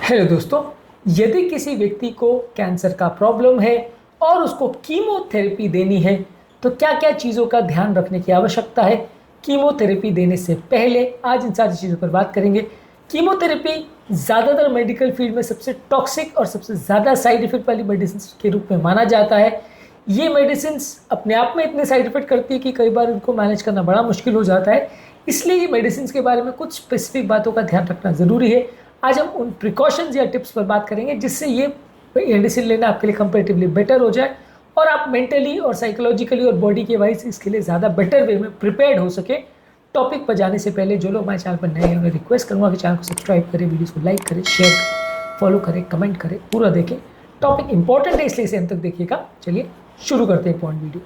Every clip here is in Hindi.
हेलो दोस्तों, यदि किसी व्यक्ति को कैंसर का प्रॉब्लम है और उसको कीमोथेरेपी देनी है तो क्या क्या चीज़ों का ध्यान रखने की आवश्यकता है कीमोथेरेपी देने से पहले, आज इन सारी चीज़ों पर बात करेंगे। कीमोथेरेपी ज़्यादातर मेडिकल फील्ड में सबसे टॉक्सिक और सबसे ज़्यादा साइड इफेक्ट वाली मेडिसिन के रूप में माना जाता है। ये मेडिसिन अपने आप में इतने साइड इफेक्ट करती है कि कई बार उनको मैनेज करना बड़ा मुश्किल हो जाता है। इसलिए ये मेडिसिन के बारे में कुछ स्पेसिफिक बातों का ध्यान रखना ज़रूरी है। आज हम उन प्रिकॉशंस या टिप्स पर बात करेंगे जिससे ये मेडिसिन लेना आपके लिए कंपेरेटिवली बेटर हो जाए और आप मेंटली और साइकोलॉजिकली और बॉडी के वाइज इसके लिए ज़्यादा बेटर वे में प्रिपेयर्ड हो सके। टॉपिक पर जाने से पहले जो लोग हमारे चैनल पर नए हैं उन्हें रिक्वेस्ट करूँगा कि चैनल को सब्सक्राइब करें, वीडियोस को लाइक करें, शेयर करें, फॉलो करें, कमेंट करें, पूरा देखें। टॉपिक इंपॉर्टेंट है इसलिए इसे अंत तक देखिएगा। चलिए शुरू करते हैं पॉइंट वीडियो।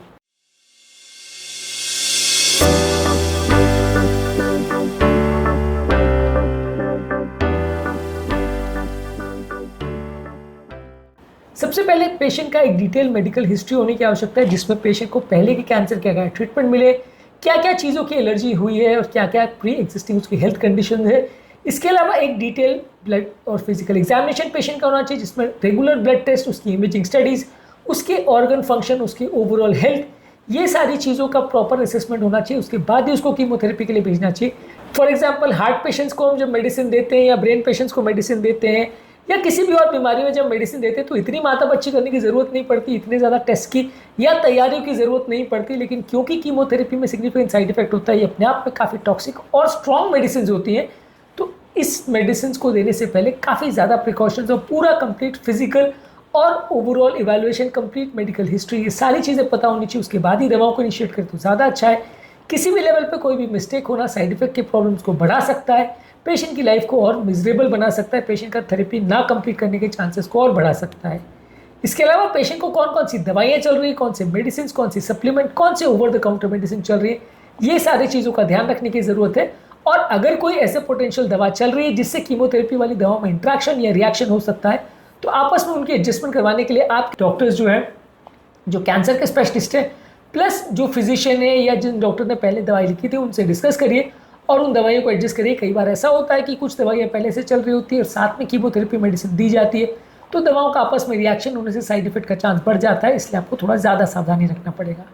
सबसे पहले पेशेंट का एक डिटेल मेडिकल हिस्ट्री होने की आवश्यकता है जिसमें पेशेंट को पहले के कैंसर क्या क्या ट्रीटमेंट मिले, क्या क्या चीज़ों की एलर्जी हुई है और क्या क्या प्री एग्जिस्टिंग उसकी हेल्थ कंडीशन है। इसके अलावा एक डिटेल ब्लड और फिजिकल एग्जामिनेशन पेशेंट का होना चाहिए जिसमें रेगुलर ब्लड टेस्ट, उसकी इमेजिंग स्टडीज़, उसके ऑर्गन फंक्शन, उसकी ओवरऑल हेल्थ, ये सारी चीज़ों का प्रॉपर असेसमेंट होना चाहिए। उसके बाद ही उसको कीमोथेरेपी के लिए भेजना चाहिए। फॉर एग्जाम्पल हार्ट पेशेंट्स को हम जब मेडिसिन देते हैं या ब्रेन पेशेंट्स को मेडिसिन देते हैं या किसी भी और बीमारी में जब मेडिसिन देते हैं तो इतनी माता बच्ची करने की ज़रूरत नहीं पड़ती, इतने ज़्यादा टेस्ट की या तैयारियों की ज़रूरत नहीं पड़ती। लेकिन क्योंकि कीमोथेरेपी में सिग्निफिकेंट साइड इफेक्ट होता है, ये अपने आप में काफ़ी टॉक्सिक और स्ट्रॉन्ग मेडिसिन होती हैं, तो इस मेडिसिन को देने से पहले काफ़ी ज़्यादा प्रिकॉशंस और पूरा कंप्लीट फिजिकल और overall evaluation, complete medical history, ये सारी चीज़ें पता होनी चाहिए। उसके बाद ही दवाओं को इनिशिएट करें तो ज़्यादा अच्छा है। किसी भी लेवल पे कोई भी मिस्टेक होना साइड इफेक्ट के प्रॉब्लम्स को बढ़ा सकता है, पेशेंट की लाइफ को और मिजरेबल बना सकता है, पेशेंट का थेरेपी ना कंप्लीट करने के चांसेस को और बढ़ा सकता है। इसके अलावा पेशेंट को कौन कौन सी दवाइयाँ चल रही है, कौन से मेडिसिन, कौन सी सप्लीमेंट, कौन से ओवर द काउंटर मेडिसिन चल रही है, ये सारी चीज़ों का ध्यान रखने की ज़रूरत है। और अगर कोई ऐसे पोटेंशियल दवा चल रही है जिससे कीमोथेरेपी वाली दवाओं में इंट्रैक्शन या रिएक्शन हो सकता है तो आपस में उनकी एडजस्टमेंट करवाने के लिए आप डॉक्टर्स जो है, जो कैंसर के स्पेशलिस्ट है, प्लस जो फिजिशियन है या जिन डॉक्टर ने पहले दवाई लिखी थी उनसे डिस्कस करिए और उन दवाइयों को एडजस्ट करिए। कई बार ऐसा होता है कि कुछ दवाइयाँ पहले से चल रही होती है और साथ में कीमोथेरेपी मेडिसिन दी जाती है तो दवाओं का आपस में रिएक्शन होने से साइड इफेक्ट का चांस बढ़ जाता है, इसलिए आपको थोड़ा ज़्यादा सावधानी रखना पड़ेगा।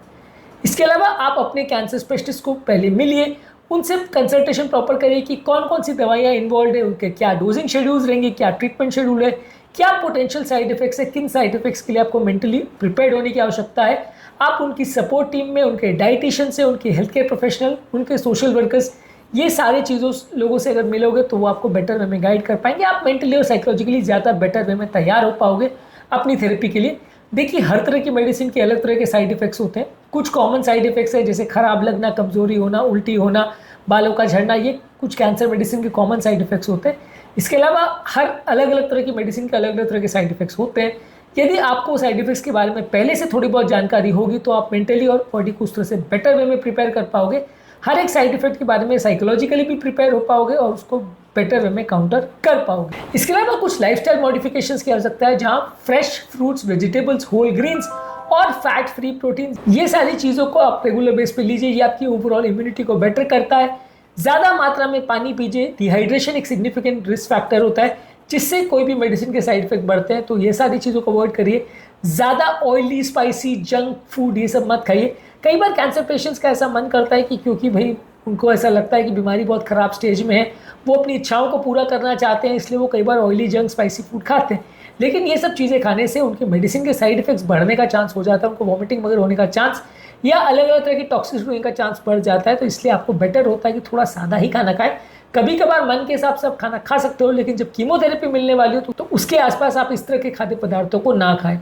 इसके अलावा आप अपने कैंसर स्पेशलिस्ट को पहले मिलिए, उनसे कंसल्टेशन प्रॉपर करिए कि कौन कौन सी दवाइयाँ इन्वॉल्व है, उनके क्या डोजिंग शेड्यूल्स रहेंगे, क्या ट्रीटमेंट शेड्यूल है, क्या पोटेंशियल साइड इफेक्ट्स है, किन साइड इफेक्ट्स के लिए आपको मेंटली प्रिपेयर्ड होने की आवश्यकता है। आप उनकी सपोर्ट टीम में उनके डाइटिशियन से, उनके हेल्थ केयर प्रोफेशनल, उनके सोशल वर्कर्स, ये सारे चीज़ों लोगों से अगर मिलोगे तो वो आपको बेटर वे में गाइड कर पाएंगे। आप मेंटली और साइकोलॉजिकली ज़्यादा बेटर वे में तैयार हो पाओगे अपनी थेरेपी के लिए। देखिए, हर तरह की मेडिसिन के अलग तरह के साइड इफेक्ट्स होते हैं। कुछ कॉमन साइड इफेक्ट्स है जैसे खराब लगना, कमजोरी होना, उल्टी होना, बालों का झड़ना, ये कुछ कैंसर मेडिसिन के कॉमन साइड इफेक्ट्स होते हैं। इसके अलावा हर अलग अलग तरह की मेडिसिन के अलग अलग तरह के साइड इफेक्ट्स होते हैं। यदि आपको साइड इफेक्ट्स के बारे में पहले से थोड़ी बहुत जानकारी होगी तो आप मेंटली और बॉडी को उस तरह से बेटर वे में प्रिपेयर कर पाओगे। हर एक साइड इफेक्ट के बारे में साइकोलॉजिकली भी प्रिपेयर हो पाओगे और उसको बेटर वे में काउंटर कर पाओगे। इसके अलावा कुछ लाइफस्टाइल मॉडिफिकेशंस की आवश्यकता है जहां fresh fruits, vegetables, whole grains और फैट फ्री प्रोटीन, ये सारी चीज़ों को आप रेगुलर बेस पे लीजिए। ये आपकी ओवरऑल इम्यूनिटी को बेटर करता है। ज़्यादा मात्रा में पानी पीजिए। डिहाइड्रेशन एक सिग्निफिकेंट रिस्क फैक्टर होता है जिससे कोई भी मेडिसिन के साइड इफेक्ट बढ़ते हैं, तो ये सारी चीज़ों को अवॉइड करिए। ज़्यादा ऑयली, स्पाइसी, जंक फूड ये सब मत खाइए। कई बार कैंसर पेशेंट्स का ऐसा मन करता है कि क्योंकि भाई उनको ऐसा लगता है कि बीमारी बहुत ख़राब स्टेज में है, वो अपनी इच्छाओं को पूरा करना चाहते हैं, इसलिए वो कई बार ऑयली, जंक, स्पाइसी फूड खाते हैं। लेकिन ये सब चीज़ें खाने से उनके मेडिसिन के साइड इफेक्ट्स बढ़ने का चांस हो जाता है, उनको वॉमिटिंग वगैरह होने का चांस या अलग अलग तरह की टॉक्सिसिटी होने का चांस बढ़ जाता है। तो इसलिए आपको बेटर होता है कि थोड़ा सादा ही खाना खाएं। कभी कभार मन के हिसाब से आप खाना खा सकते हो, लेकिन जब कीमोथेरेपी मिलने वाली हो तो उसके आसपास आप इस तरह के खाद्य पदार्थों को ना खाएं।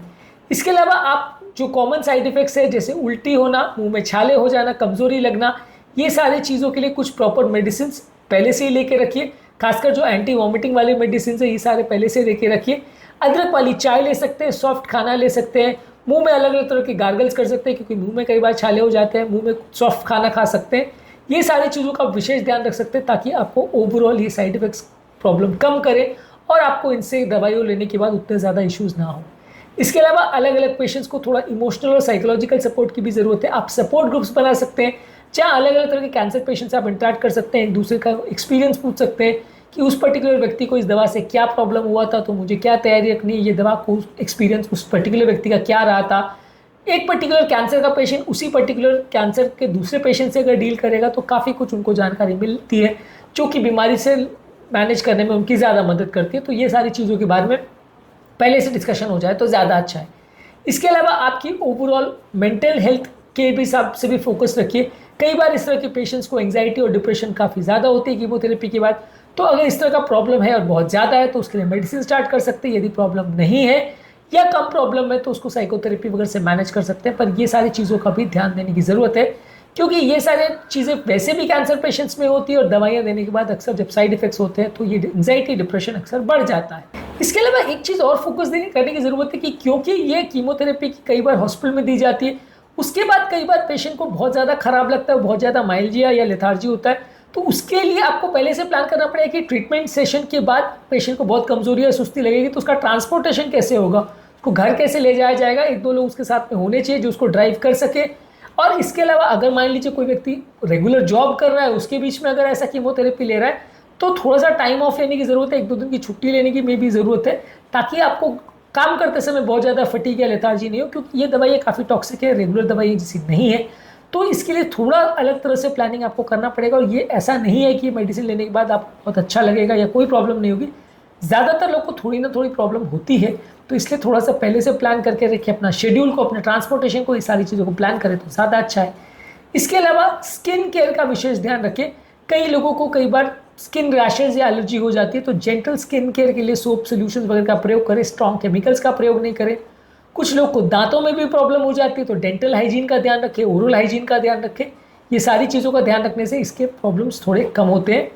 इसके अलावा आप जो कॉमन साइड इफेक्ट्स है जैसे उल्टी होना, मुंह में छाले हो जाना, कमजोरी लगना, ये सारे चीज़ों के लिए कुछ प्रॉपर मेडिसिन पहले से ही लेके रखिए। खासकर जो एंटी वॉमिटिंग वाले मेडिसिन है ये सारे पहले से लेके रखिए। अदरक वाली चाय ले सकते हैं, सॉफ्ट खाना ले सकते हैं, मुंह में अलग अलग तरह के गार्गल्स कर सकते हैं क्योंकि मुंह में कई बार छाले हो जाते हैं, मुंह में सॉफ्ट खाना खा सकते हैं। ये सारी चीज़ों का विशेष ध्यान रख सकते हैं ताकि आपको ओवरऑल ये साइड इफेक्ट्स प्रॉब्लम कम करे और आपको इनसे दवाइयों लेने के बाद उतने ज़्यादा इश्यूज़ ना हो। इसके अलावा अलग अलग पेशेंट्स को थोड़ा इमोशनल और साइकोलॉजिकल सपोर्ट की भी ज़रूरत है। आप सपोर्ट ग्रुप्स बना सकते हैं जहाँ अलग अलग तरह के कैंसर पेशेंट्स आप इंटरेक्ट कर सकते हैं, एक दूसरे का एक्सपीरियंस पूछ सकते हैं कि उस पर्टिकुलर व्यक्ति को इस दवा से क्या प्रॉब्लम हुआ था, तो मुझे क्या तैयारी रखनी है, ये दवा को एक्सपीरियंस उस पर्टिकुलर व्यक्ति का क्या रहा था। एक पर्टिकुलर कैंसर का पेशेंट उसी पर्टिकुलर कैंसर के दूसरे पेशेंट से अगर डील करेगा तो काफ़ी कुछ उनको जानकारी मिलती है जो कि बीमारी से मैनेज करने में उनकी ज़्यादा मदद करती है। तो ये सारी चीज़ों के बारे में पहले से डिस्कशन हो जाए तो ज़्यादा अच्छा है। इसके अलावा आपकी ओवरऑल मेंटल हेल्थ के भी हिसाब से भी फोकस रखिए। कई बार इस तरह के पेशेंट्स को एंग्जाइटी और डिप्रेशन काफ़ी ज़्यादा होती है कीमोथेरेपी के बाद। तो अगर इस तरह का प्रॉब्लम है और बहुत ज़्यादा है तो उसके लिए मेडिसिन स्टार्ट कर सकते हैं। यदि प्रॉब्लम नहीं है या कम प्रॉब्लम है तो उसको साइकोथेरेपी वगैरह से मैनेज कर सकते हैं। पर ये सारी चीज़ों का भी ध्यान देने की ज़रूरत है, क्योंकि ये सारी चीज़ें वैसे भी कैंसर पेशेंट्स में होती है और दवाइयाँ देने के बाद अक्सर जब साइड इफेक्ट्स होते हैं तो ये एंग्जाइटी डिप्रेशन अक्सर बढ़ जाता है। इसके अलावा एक चीज़ और फोकस करने की ज़रूरत है कि क्योंकि ये कीमोथेरेपी की कई बार हॉस्पिटल में दी जाती है, उसके बाद कई बार पेशेंट को बहुत ज़्यादा खराब लगता है, बहुत ज़्यादा माइल्जिया या लेथार्जी होता है। तो उसके लिए आपको पहले से प्लान करना पड़ेगा कि ट्रीटमेंट सेशन के बाद पेशेंट को बहुत कमजोरी या सुस्ती लगेगी तो उसका ट्रांसपोर्टेशन कैसे होगा, उसको घर कैसे ले जाया जाएगा। एक दो लोग उसके साथ में होने चाहिए जो उसको ड्राइव कर सके। और इसके अलावा अगर मान लीजिए कोई व्यक्ति रेगुलर जॉब कर रहा है, उसके बीच में अगर ऐसा कीमोथेरेपी ले रहा है तो थोड़ा सा टाइम ऑफ लेने की ज़रूरत है, एक दो दिन की छुट्टी लेने की में भी ज़रूरत है, ताकि आपको काम करते समय बहुत ज़्यादा फटीग या लेथार्जी नहीं हो, क्योंकि ये दवाई काफ़ी टॉक्सिक है, रेगुलर दवाई जैसी नहीं है। तो इसके लिए थोड़ा अलग तरह से प्लानिंग आपको करना पड़ेगा। और ये ऐसा नहीं है कि मेडिसिन लेने के बाद आपको बहुत अच्छा लगेगा या कोई प्रॉब्लम नहीं होगी। ज़्यादातर लोग को थोड़ी ना थोड़ी प्रॉब्लम होती है, तो इसलिए थोड़ा सा पहले से प्लान करके रखिए अपना शेड्यूल को, अपने ट्रांसपोर्टेशन को, ये सारी चीज़ों को प्लान करें तो ज़्यादा अच्छा है। इसके अलावा स्किन केयर का विशेष ध्यान रखें। कई लोगों को कई बार स्किन रैशेज या एलर्जी हो जाती है, तो जेंटल स्किन केयर के लिए सोप सोल्यूशन वगैरह का प्रयोग करें, स्ट्रॉन्ग केमिकल्स का प्रयोग नहीं करें। कुछ लोग को दांतों में भी प्रॉब्लम हो जाती है, तो डेंटल हाइजीन का ध्यान रखें, ओरल हाइजीन का ध्यान रखें। ये सारी चीज़ों का ध्यान रखने से इसके प्रॉब्लम्स थोड़े कम होते हैं।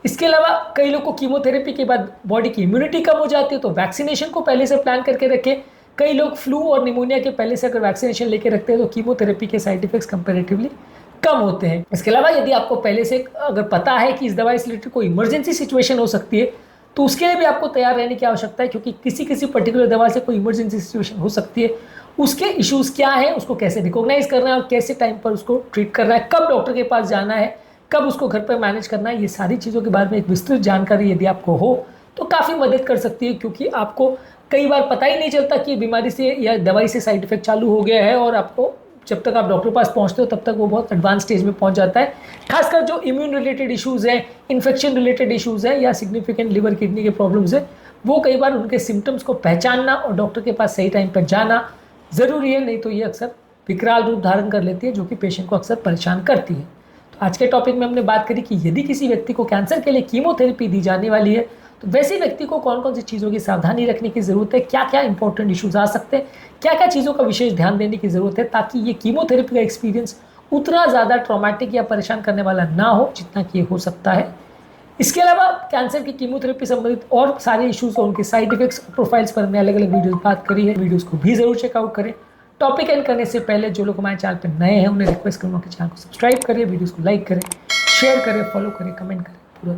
इसके अलावा कई लोग को कीमोथेरेपी के बाद बॉडी की इम्यूनिटी कम हो जाती है, तो वैक्सीनेशन को पहले से प्लान करके रखें। कई लोग फ्लू और निमोनिया के पहले से अगर वैक्सीनेशन लेके रखते हैं तो कीमोथेरेपी के साइड इफेक्ट्स कंपैरेटिवली कम होते हैं। इसके अलावा यदि आपको पहले से अगर पता है कि इस दवाई से रिलेटेड कोई इमरजेंसी सिचुएशन हो सकती है तो उसके लिए भी आपको तैयार रहने की आवश्यकता है, क्योंकि किसी किसी पर्टिकुलर दवा से कोई इमरजेंसी सिचुएशन हो सकती है। उसके इश्यूज़ क्या है, उसको कैसे रिकॉग्नाइज करना है और कैसे टाइम पर उसको ट्रीट करना है, कब डॉक्टर के पास जाना है, कब उसको घर पर मैनेज करना है, ये सारी चीज़ों के बारे में एक विस्तृत जानकारी यदि आपको हो तो काफ़ी मदद कर सकती है। क्योंकि आपको कई बार पता ही नहीं चलता कि बीमारी से या दवाई से साइड इफेक्ट चालू हो गया है, और आपको जब तक आप डॉक्टर के पास पहुंचते हो तब तक वो बहुत एडवांस स्टेज में पहुंच जाता है। खासकर जो इम्यून रिलेटेड इश्यूज़ हैं, इन्फेक्शन रिलेटेड इश्यूज़ हैं या सिग्निफिकेंट लिवर किडनी के प्रॉब्लम्स हैं, वो कई बार उनके सिम्टम्स को पहचानना और डॉक्टर के पास सही टाइम पर जाना ज़रूरी है, नहीं तो ये अक्सर विकराल रूप धारण कर लेती है जो कि पेशेंट को अक्सर परेशान करती है। तो आज के टॉपिक में हमने बात करी कि यदि किसी व्यक्ति को कैंसर के लिए कीमोथेरेपी दी जाने वाली है तो वैसे व्यक्ति को कौन कौन सी चीज़ों की सावधानी रखने की ज़रूरत है, क्या क्या इंपॉर्टेंट इश्यूज आ सकते हैं, क्या क्या चीज़ों का विशेष ध्यान देने की ज़रूरत है, ताकि ये कीमोथेरेपी का एक्सपीरियंस उतना ज़्यादा ट्रॉमेटिक या परेशान करने वाला ना हो जितना कि ये हो सकता है। इसके अलावा कैंसर की कीमोथेरेपी संबंधित और सारे इश्यूज और उनके साइड इफेक्ट्स प्रोफाइल्स पर हमने अलग अलग वीडियोस बात करी है। वीडियोस को भी जरूर चेकआउट करें। टॉपिक एंड करने से पहले जो लोग हमारे चैनल पर नए हैं उन्हें रिक्वेस्ट करूँगा कि चैनल को सब्सक्राइब करें, वीडियोज़ को लाइक करें, शेयर करें, फॉलो करें, कमेंट करें, पूरा